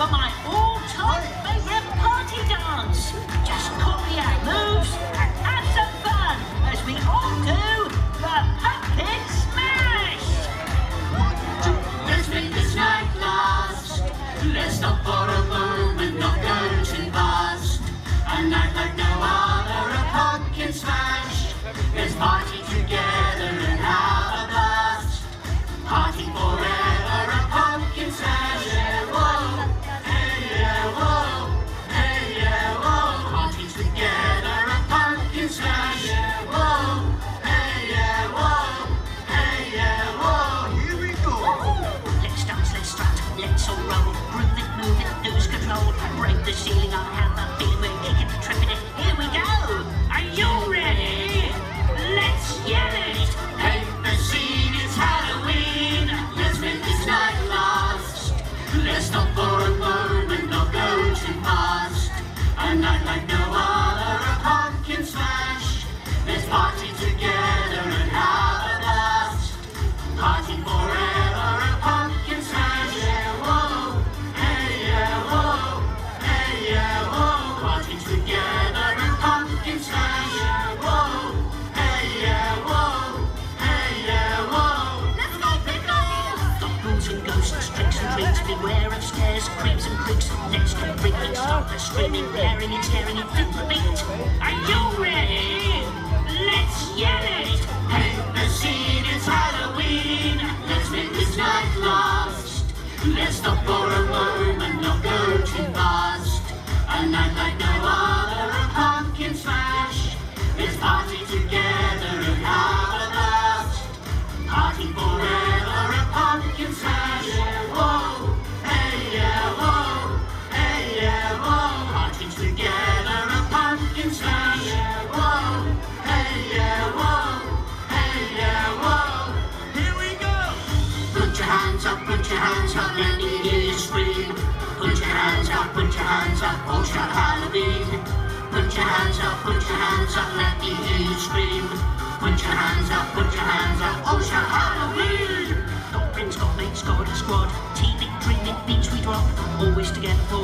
for my all-time favourite party dance. Just copy our moves and have some fun as we all do the Pumpkin Smash. Let's make this night last. Let's stop for a moment, not go too fast. A night like no other, a pumpkin smash. Let's party together and have a blast. Party forever, a pumpkin smash. Yeah, whoa, hey, yeah, whoa, hey, yeah, whoa. Party together, a pumpkin smash. Yeah, whoa, hey, yeah, whoa, hey, yeah, whoa. Here we go. Let's dance, let's strut, let's all roll. Groove it, move it, lose control. Break the ceiling, I have a feeling we're kicking the tripping it. Here we go. Are you ready? Let's yell it. Take the scene, it's Halloween. Let's make this night last. Let's stop for a moment, not go too fast. A night like no other, a pumpkin smash. Let's party together and have a blast. Party forever, a pumpkin smash. Yeah, whoa, hey, yeah, whoa, hey, yeah, whoa. Party together, a pumpkin smash. Yeah, whoa, hey, yeah, whoa, hey, yeah, whoa. Let's go, Pickles! Got rules and ghosts, tricks and treats. Beware of stairs, creeps and creaks. Let's get wriggling, stop the screaming, blaring and staring and feel the beat. Are you ready? Let's yell it. Take the scene, it's Halloween. Let's make this night last. Let's stop for a moment, not go too fast. A night like no other, a pumpkin smash. Let's party together and have a blast. Party forever, a pumpkin smash. Yeah, whoa, hey, yeah, whoa, hey, yeah, whoa. Party together, a pumpkin smash. Yeah, whoa, hey, yeah, whoa, hey, yeah, whoa. Here we go. Put your hands up, let me hear you scream. Put your hands up, all shout Halloween. Put your hands up, let me hear you scream. Put your hands up, all shout Halloween. Got friends, got mates, got a squad. Teaming, dreaming, beats we drop. Always together for